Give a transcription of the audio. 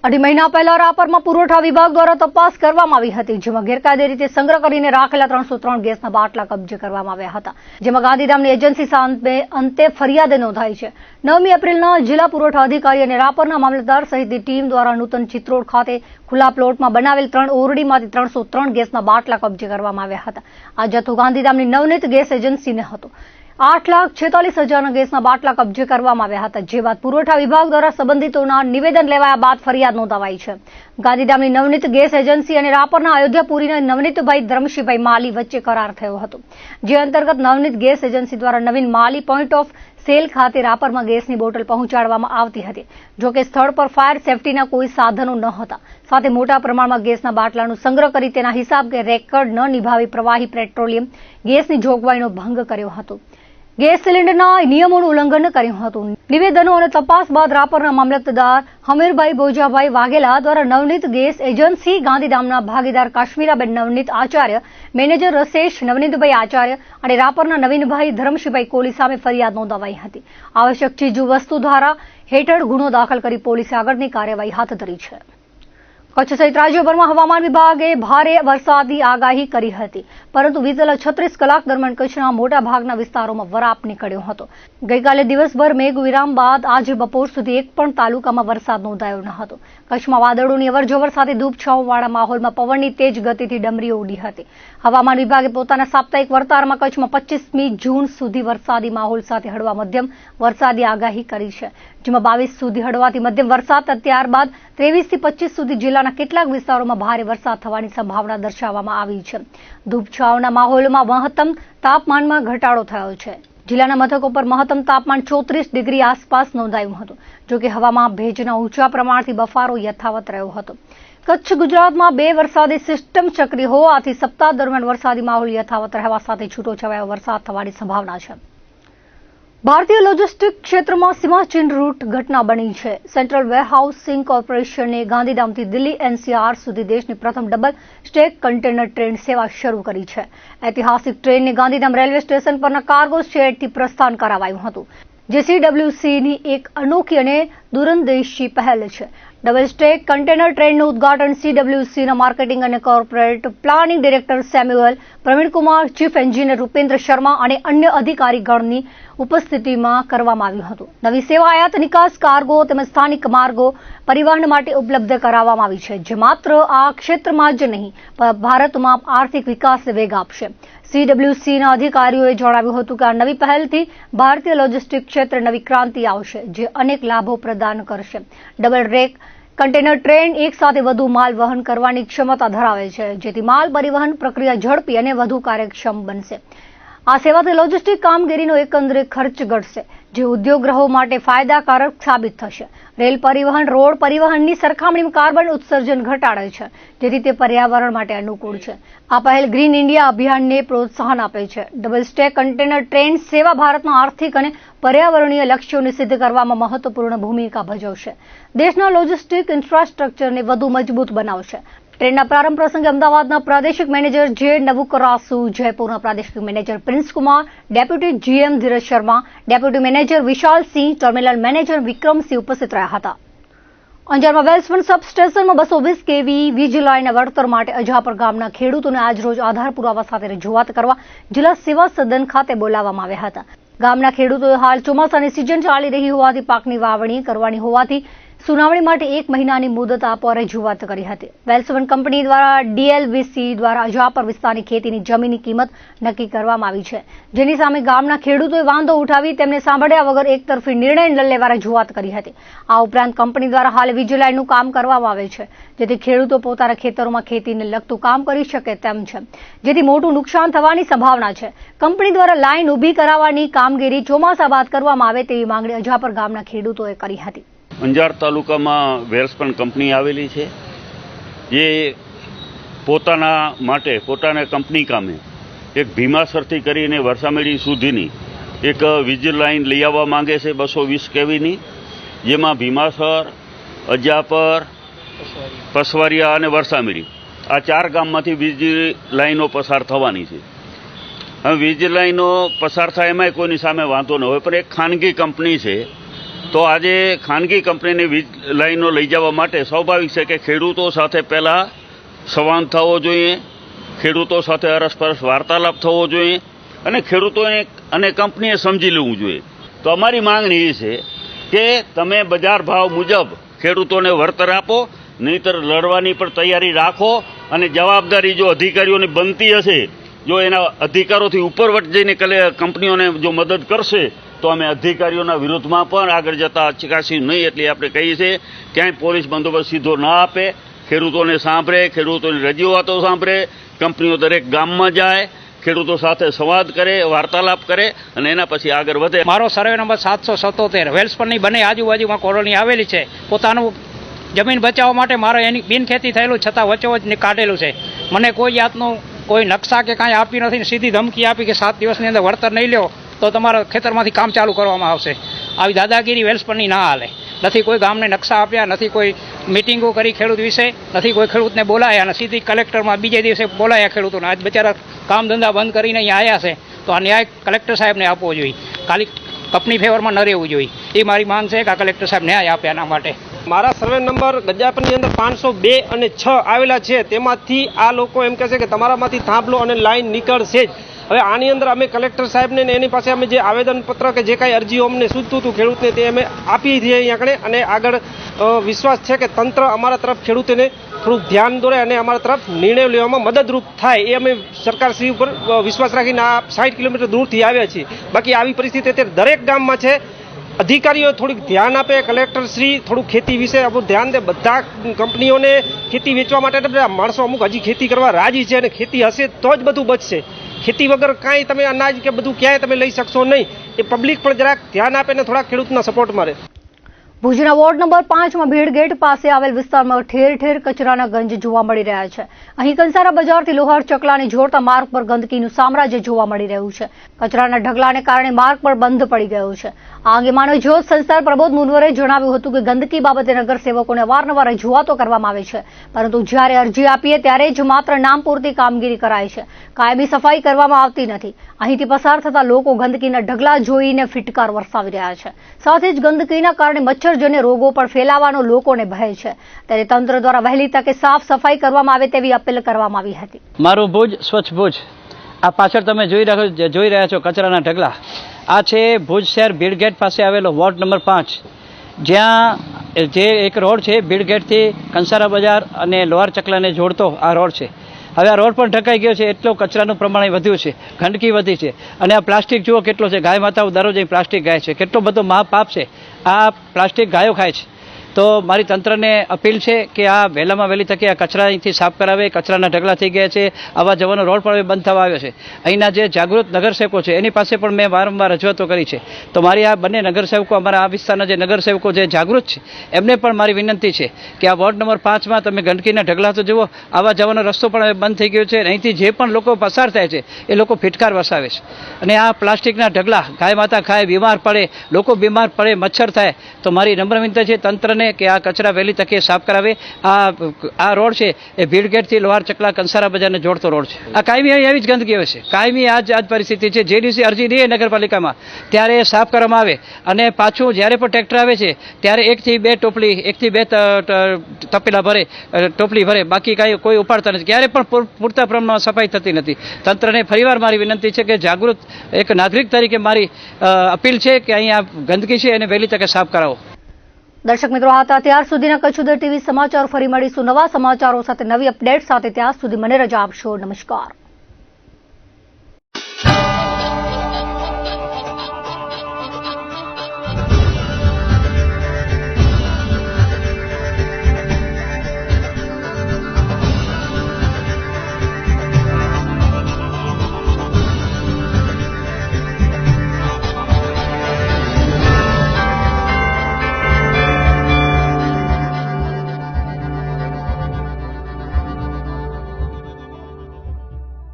અઢી મહિના પહેલા રાપરમાં પુરવઠા વિભાગ દ્વારા તપાસ કરવામાં આવી હતી, જેમાં ગેરકાયદે રીતે સંગ્રહ કરીને રાખેલા 303 ગેસના બાટલા કબજે કરવામાં આવ્યા હતા, જેમાં ગાંધીધામની એજન્સી સામે અંતે ફરિયાદ નોંધાઈ છે। 9મી એપ્રિલના જિલ્લા પુરવઠા અધિકારી અને રાપરના મામલતદાર સહિતની ટીમ દ્વારા નૂતન ચિત્રોડ ખાતે ખુલ્લા પ્લોટમાં બનાવેલ 3 ઓરડીમાંથી 303 ગેસના બાટલા કબજે કરવામાં આવ્યા હતા। આ જથ્થો ગાંધીધામની નવનીત ગેસ એજન્સીને હતો। 8,46,000 ગેસના બાટલા કબજે કરવામાં આવ્યા હતા, જે બાદ પુરવઠા વિભાગ દ્વારા સંબંધિતોના નિવેદન લેવાયા બાદ ફરિયાદ નોંધાવાઈ છે। ગાંધીધામની નવનીત ગેસ એજન્સી અને રાપરના અયોધ્યાપુરીના નવનીતભાઈ ધર્મશીભાઈ માલી વચ્ચે કરાર થયો હતો, જે અંતર્ગત નવનીત ગેસ એજન્સી દ્વારા નવીન માલી પોઈન્ટ ઓફ સેલ ખાતે રાપરમાં ગેસની બોટલ પહોંચાડવામાં આવતી હતી। જોકે સ્થળ પર ફાયર સેફટીના કોઈ સાધનો ન હતા, સાથે મોટા પ્રમાણમાં ગેસના બાટલાનો સંગ્રહ કરી તેના હિસાબ કે રેકર્ડ ન નિભાવી પ્રવાહી પેટ્રોલિયમ ગેસની જોગવાઈનો ભંગ કર્યો હતો, ગેસ સિલિન્ડરના નિયમોનું ઉલ્લંઘન કર્યું હતું। નિવેદનો અને તપાસ બાદ રાપરના મામલતદાર હમીરભાઈ બોજાભાઈ વાઘેલા દ્વારા નવનીત ગેસ એજન્સી ગાંધીધામના ભાગીદાર કાશ્મીરાબેન નવનીત આચાર્ય, મેનેજર રસેશ નવનીતભાઈ આચાર્ય અને રાપરના નવીનભાઈ ધર્મશીભાઈ કોલી સામે ફરિયાદ નોંધાવાઈ હતી। આવશ્યક ચીજવસ્તુ ધારા હેઠળ ગુનો દાખલ કરી પોલીસે આગળની કાર્યવાહી હાથ ધરી છે। કચ્છ સહિત રાજ્યભરમાં હવામાન વિભાગે ભારે વરસાદની આગાહી કરી હતી, પરંતુ વિતેલા 36 કલાક દરમિયાન કચ્છના મોટા ભાગના વિસ્તારોમાં વરાપ નીકળ્યો હતો। ગઈકાલે દિવસભર મેઘ વિરામ બાદ આજે બપોર સુધી એક પણ તાલુકામાં વરસાદ નોંધાયો ન હતો। કચ્છમાં વાદળોની અવરજવર સાથે ધૂપછાંવવાળા માહોલમાં પવનની તેજ ગતિથી ડમરીઓ ઉડી હતી। હવામાન વિભાગે પોતાના સાપ્તાહિક વર્તારમાં કચ્છમાં 25મી જૂન સુધી વરસાદી માહોલ સાથે હળવા મધ્યમ વરસાદની આગાહી કરી છે, જેમાં 22 સુધી હળવાથી મધ્યમ વરસાદ, ત્યારબાદ 23 થી 25 સુધી જિલ્લાના કેટલાક વિસ્તારોમાં ભારે વરસાદ થવાની સંભાવના દર્શાવવામાં આવી છે। ધૂપછાંવના માહોલમાં મહત્તમ તાપમાનમાં ઘટાડો થયો છે। જિલ્લાના મથકો પર મહત્તમ તાપમાન 34 ડિગ્રી આસપાસ નોંધાયું હતું, જોકે હવામાં ભેજના ઊંચા પ્રમાણથી બફારો યથાવત રહ્યો હતો। કચ્છ ગુજરાતમાં 2 વરસાદી સિસ્ટમ સક્રિય હોવાથી સપ્તાહ દરમિયાન વરસાદી માહોલ યથાવત રહેવા સાથે છૂટોછવાયો વરસાદ થવાની સંભાવના છે। ભારતીય લોજિસ્ટિક ક્ષેત્રમાં સીમાચિહ્ન રૂટ ઘટના બની છે। સેન્ટ્રલ વેરહાઉસિંગ કોર્પોરેશને ગાંધીધામથી દિલ્હી NCR સુધી દેશની પ્રથમ ડબલ સ્ટેક કન્ટેનર ટ્રેન સેવા શરૂ કરી છે। ઐતિહાસિક ટ્રેનને ગાંધીધામ રેલવે સ્ટેશન પરના કાર્ગો શેડથી પ્રસ્થાન કરાવાયું હતું, જે CWCની એક અનોખી અને દૂરંદેશી પહેલ છે। ડબલ સ્ટેક કન્ટેનર ટ્રેનનું ઉદઘાટન CWCના માર્કેટિંગ અને corporate planning director Samuel Praveenkumar, chief engineer Rupendra Sharma અને અન્ય અધિકારીગણની ઉપસ્થિતિમાં કરવામાં આવ્યું હતું। નવી સેવા આયાત નિકાસ, કાર્ગો તેમજ સ્થાનિક માર્ગો પરિવહન માટે ઉપલબ્ધ કરાવવામાં આવી છે, જે માત્ર આ ક્ષેત્રમાં જ નહીં પણ ભારતમાં આર્થિક વિકાસને વેગ આપશે। CWCના અધિકારીઓએ જણાવ્યું હતું કે આ નવી પહેલથી ભારતીય લોજિસ્ટિક ક્ષેત્રે નવી ક્રાંતિ આવશે, જે અનેક લાભો પ્રદાન કરશે। ડબલ રેક કન્ટેનર ટ્રેન એક સાથે વધુ માલ વહન કરવાની ક્ષમતા ધરાવે છે, જેથી માલ પરિવહન પ્રક્રિયા ઝડપી અને વધુ કાર્યક્ષમ બનશે। આ સેવાથી લોજિસ્ટિક કામગીરીનો એકંદરે ખર્ચ ઘટશે, જે ઉદ્યોગગ્રહો માટે ફાયદાકારક સાબિત થશે। રેલ પરિવહન રોડ પરિવહનની સરખામણીમાં કાર્બન ઉત્સર્જન ઘટાડે છે, જેથી તે પર્યાવરણ માટે અનુકૂળ છે। આ પહેલ ગ્રીન ઇન્ડિયા અભિયાનને પ્રોત્સાહન આપે છે। ડબલ સ્ટેક કન્ટેનર ટ્રેન સેવા ભારતના આર્થિક અને પર્યાવરણીય લક્ષ્યોને સિદ્ધ કરવામાં મહત્વપૂર્ણ ભૂમિકા ભજવશે, દેશના લોજિસ્ટિક ઇન્ફ્રાસ્ટ્રક્ચરને વધુ મજબૂત બનાવશે। ટ્રેનના પ્રારંભ પ્રસંગે અમદાવાદના પ્રાદેશિક મેનેજર જે નવુકરાસુ, જયપુરના પ્રાદેશિક manager prince Kumar, deputy GM ધીરજ શર્મા, ડેપ્યુટી મેનેજર વિશાલ સિંહ, ટર્મિનલ મેનેજર વિક્રમસિંહ ઉપસ્થિત રહ્યા હતા। અંજારમાં વેલ્સફ્રન્ટ સબસ્ટેશનમાં 220 kV વીજ લાઇનના વળતર માટે અજાપર ગામના ખેડૂતોને આજરોજ આધાર પુરાવા સાથે રજૂઆત કરવા જિલ્લા સેવા સદન ખાતે બોલાવવામાં આવ્યા હતા। ગામના ખેડૂતોએ હાલ ચોમાસાની સિઝન ચાલી રહી હોવાથી પાકની વાવણી કરવાની હોવાથી સુનાવણી માટે 1 મહિનાની મુદત આપવા રજૂઆત કરી હતી। વેલ્સફ્રન્ટ કંપની દ્વારા DLVC દ્વારા અજાપર વિસ્તારની ખેતીની જમીનની કિંમત નક્કી કરવામાં આવી છે, જેની સામે ગામના ખેડૂતોએ વાંધો ઉઠાવી તેમને સાંભળ્યા વગર એકતરફી નિર્ણય લેવા રજૂઆત કરી હતી। આ ઉપરાંત કંપની દ્વારા હાલ વીજ લાઇનનું કામ કરવામાં આવે છે, જેથી ખેડૂતો પોતાના ખેતરોમાં ખેતીને લગતું કામ કરી શકે તેમ છે, જેથી મોટું નુકસાન થવાની સંભાવના છે। કંપની દ્વારા લાઇન ઊભી કરાવવાની કામગીરી ચોમાસા બાદ કરવામાં આવે તેવી માંગણી અજાપર ગામના ખેડૂતોએ કરી હતી। અંજાર તાલુકામાં વેલ્સફ્રન્ટ કંપની આવેલી છે, જે પોતાના માટે પોતાના કંપની કામે એક ભીમાસરથી કરીને વરસામેડી સુધીની એક વીજ લાઇન લઈ આવવા માંગે છે 220 kVની, જેમાં ભીમાસર, અજાપર, પસવારિયા અને વરસામેડી આ 4 ગામમાંથી વીજ લાઇનો પસાર થવાની છે। હવે વીજ લાઇનો પસાર થાય એમાંય કોઈની સામે વાંધો ન હોય, પણ એક ખાનગી કંપની છે તો આજે ખાનગી કંપનીની વીજ લાઈનો લઈ જવા માટે સ્વાભાવિક છે કે ખેડૂતો સાથે પહેલાં સંવાદ થવો જોઈએ, ખેડૂતો સાથે અરસપરસ વાર્તાલાપ થવો જોઈએ અને ખેડૂતોને અને કંપનીએ સમજી લેવું જોઈએ. તો અમારી માંગણી એ છે કે તમે બજાર ભાવ મુજબ ખેડૂતોને વળતર આપો, નહીંતર લડવાની પણ તૈયારી રાખો અને જવાબદારી જો અધિકારીઓની બનતી હશે, જો એના અધિકારોથી ઉપરવટ જઈને કંપનીઓને જો મદદ કરશે તો અમે અધિકારીઓના વિરોધમાં પણ આગળ જતા ચકાસીશું નહીં. એટલે આપણે કહીએ છીએ ક્યાંય પોલીસ બંદોબસ્ત સીધો ના આપે, ખેડૂતોને સાંભળે, ખેડૂતોની રજૂઆતો સાંભળે, કંપનીઓ દરેક ગામમાં જાય, ખેડૂતો સાથે સંવાદ કરે, વાર્તાલાપ કરે અને એના પછી આગળ વધે. મારો સર્વે નંબર 777 વેલ્સપરની બંને આજુબાજુમાં કોલોની આવેલી છે. પોતાનું જમીન બચાવવા માટે મારે એની બિનખેતી થયેલું છતાં વચ્ચોવચ કાઢેલું છે. મને કોઈ જાતનું કોઈ નકશા કે કાંઈ આપી નથી. સીધી ધમકી આપી કે 7 દિવસની અંદર વળતર નહીં લ્યો તો તમારા ખેતરમાંથી કામ ચાલુ કરવામાં આવશે. આવી દાદાગીરી વેલ્સપરની ના હાલે. નથી કોઈ ગામને નકશા આપ્યા, નથી કોઈ મિટિંગો કરી ખેડૂત વિશે, નથી કોઈ ખેડૂતને બોલાયા અને સીધી કલેક્ટરમાં બીજે દિવસે બોલાયા ખેડૂતોને. આજ બચારા કામ ધંધા બંધ કરીને અહીંયા આવ્યા છે તો આ ન્યાય કલેક્ટર સાહેબને આપવો જોઈએ. ખાલી કંપની ફેવરમાં ન રહેવું જોઈએ. એ મારી માંગ છે કે આ કલેક્ટર સાહેબ ન્યાય આપે એના માટે. મારા સર્વે નંબર ગજાપરની અંદર 502 અને 6 આવેલા છે. તેમાંથી આ લોકો એમ કહે છે કે તમારામાંથી થાંભલો અને લાઈન નીકળશે જ. હવે આની અંદર અમે કલેક્ટર સાહેબને એની પાસે અમે જે આવેદનપત્ર કે જે કાંઈ અરજીઓ અમને સૂચતું હતું ખેડૂતને તે અમે આપી છીએ અહીંયા આગળ. અને આગળ વિશ્વાસ છે કે તંત્ર અમારા તરફ ખેડૂતોને થોડુંક ધ્યાન દોરે અને અમારા તરફ નિર્ણય લેવામાં મદદરૂપ થાય એ અમે સરકારશ્રી ઉપર વિશ્વાસ રાખીને આ 60 કિલોમીટર દૂરથી આવ્યા છીએ. બાકી આવી પરિસ્થિતિ અત્યારે દરેક ગામમાં છે. અધિકારીઓ થોડીક ધ્યાન આપે, કલેક્ટર શ્રી થોડુંક ખેતી વિશે આપણું ધ્યાન દે. બધા કંપનીઓને ખેતી વેચવા માટે માણસો અમુક હજી ખેતી કરવા રાજી છે અને ખેતી હશે તો જ બધું બચશે. ખેતી વગર કાંઈ તમે અનાજ કે બધું ક્યાંય તમે લઈ શકશો નહીં. એ પબ્લિક પણ જરાક ધ્યાન આપે ને થોડાક ખેડૂતના સપોર્ટ મારે. ભુજના વોર્ડ નંબર 5માં ભીડ ગેટ પાસે આવેલ વિસ્તારમાં ઠેર ઠેર કચરાના ગંજ જોવા મળી રહ્યા છે. અહીં કંસારા બજારથી લોહાર ચકલાને જોડતા માર્ગ પર ગંદકીનું સામ્રાજ્ય જોવા મળી રહ્યું છે. કચરાના ઢગલાને કારણે માર્ગ પર બંધ પડી ગયો છે. આ અંગે માનવ જ્યોત સંસ્થા પ્રબોધ મુનવરે જણાવ્યું હતું કે ગંદકી બાબતે નગરસેવકોને અવારનવાર રજૂઆતો કરવામાં આવે છે, પરંતુ જ્યારે અરજી આપીએ ત્યારે જ માત્ર નામ પૂરતી કામગીરી કરાય છે. કાયમી સફાઈ કરવામાં આવતી નથી. અહીંથી પસાર થતા લોકો ગંદકીના ઢગલા જોઈને ફિટકાર વરસાવી રહ્યા છે. સાથે જ ગંદકીના કારણે મચ્છરજન્ય રોગો પણ ફેલાવાનો લોકોને ભય છે. ત્યારે તંત્ર દ્વારા વહેલી તકે સાફ સફાઈ કરવામાં આવે તેવી અપીલ કરવામાં આવી હતી. મારું ભુજ સ્વચ્છ ભુજ. આ પાછળ તમે જોઈ રહ્યા છો કચરાના ઢગલા. આ છે ભુજ શહેર ભીડગેટ પાસે આવેલો વોર્ડ નંબર 5, જ્યાં જે એક રોડ છે ભીડગેટથી કંસારા બજાર અને લોહાર ચકલાને જોડતો આ રોડ છે. હવે આ રોડ પણ ઢકાઈ ગયો છે. એટલો કચરાનું પ્રમાણ વધ્યું છે, ગંદકી વધી છે. અને આ પ્લાસ્ટિક જુઓ કેટલો છે. ગાય માતાઓ દરરોજ અહીં પ્લાસ્ટિક ખાય છે. કેટલો બધો મહાપાપ છે. આ પ્લાસ્ટિક ગાયો ખાય છે. તો મારી તંત્રને અપીલ છે કે આ વહેલામાં વહેલી તકે આ કચરા અહીંથી સાફ કરાવે. કચરાના ઢગલા થઈ ગયા છે. આવા જવાનો રોડ પણ બંધ થવા આવ્યો છે. અહીંના જે જાગૃત નગરસેવકો છે એની પાસે પણ મેં વારંવાર રજૂઆતો કરી છે. તો મારી આ બંને નગરસેવકો, અમારા આ વિસ્તારના જે નગરસેવકો જે જાગૃત છે એમને પણ મારી વિનંતી છે કે આ વોર્ડ નંબર 5માં તમે ગંદકીના ઢગલા તો જુઓ. આવા જવાનો રસ્તો પણ હવે બંધ થઈ ગયો છે. અહીંથી જે પણ લોકો પસાર થાય છે એ લોકો ફિટકાર વસાવે છે. અને આ પ્લાસ્ટિકના ઢગલા ગાય માતા ખાય, બીમાર પડે, લોકો બીમાર પડે, મચ્છર થાય. તો મારી નમ્ર વિનંતી છે તંત્રને કે આ કચરા વહેલી તકે સાફ કરાવે. આ રોડ છે એ ભીડગેટથી લોહાર ચકલા કંસારા બજારને જોડતો રોડ છે. આ કાયમી એવી જ ગંદકી હોય છે. કાયમી આ જ પરિસ્થિતિ છે. જે દિવસે અરજી દઈએ નગરપાલિકામાં ત્યારે સાફ કરવામાં આવે અને પાછું જ્યારે પણ ટ્રેક્ટર આવે છે ત્યારે 1 થી 2 ટોપલી, 1 થી 2 તપેલા ભરે, ટોપલી ભરે, બાકી કાંઈ કોઈ ઉપાડતા નથી. ક્યારે પણ પૂરતા પ્રમાણમાં સફાઈ થતી નથી. તંત્રને ફરીવાર મારી વિનંતી છે કે જાગૃત એક નાગરિક તરીકે મારી અપીલ છે કે અહીંયા ગંદકી છે એને વહેલી તકે સાફ કરાવો. દર્શક મિત્રો, આ હતા ત્યાર સુધીના કચ્છુદર ટીવી સમાચાર. ફરી મળીશું નવા સમાચારો સાથે, નવી અપડેટ સાથે. ત્યાં સુધી મને રજા આપશો. નમસ્કાર.